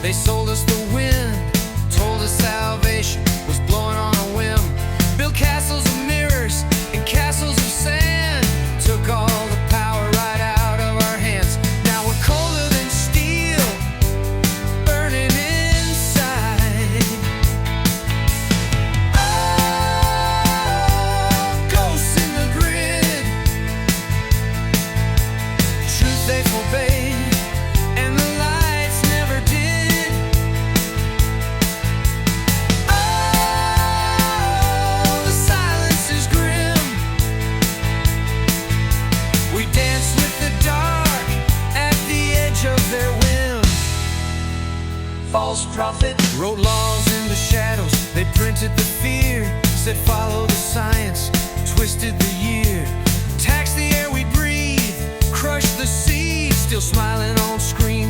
They sold us the wind, told us salvation was blowing on a whim. Built castles of mirrors and castles of sand, took all the power right out of our hands. Now we're colder than steel, burning inside. Oh, ghosts in the grid, truth they forbade, and the lights never did. Oh, the silence is grim. We dance with the dark at the edge of their whim. False prophet wrote laws in the shadows. They printed the fear, said follow the science, twisted the year, taxed the air we breathe, crushed the seed, still smiling on screen.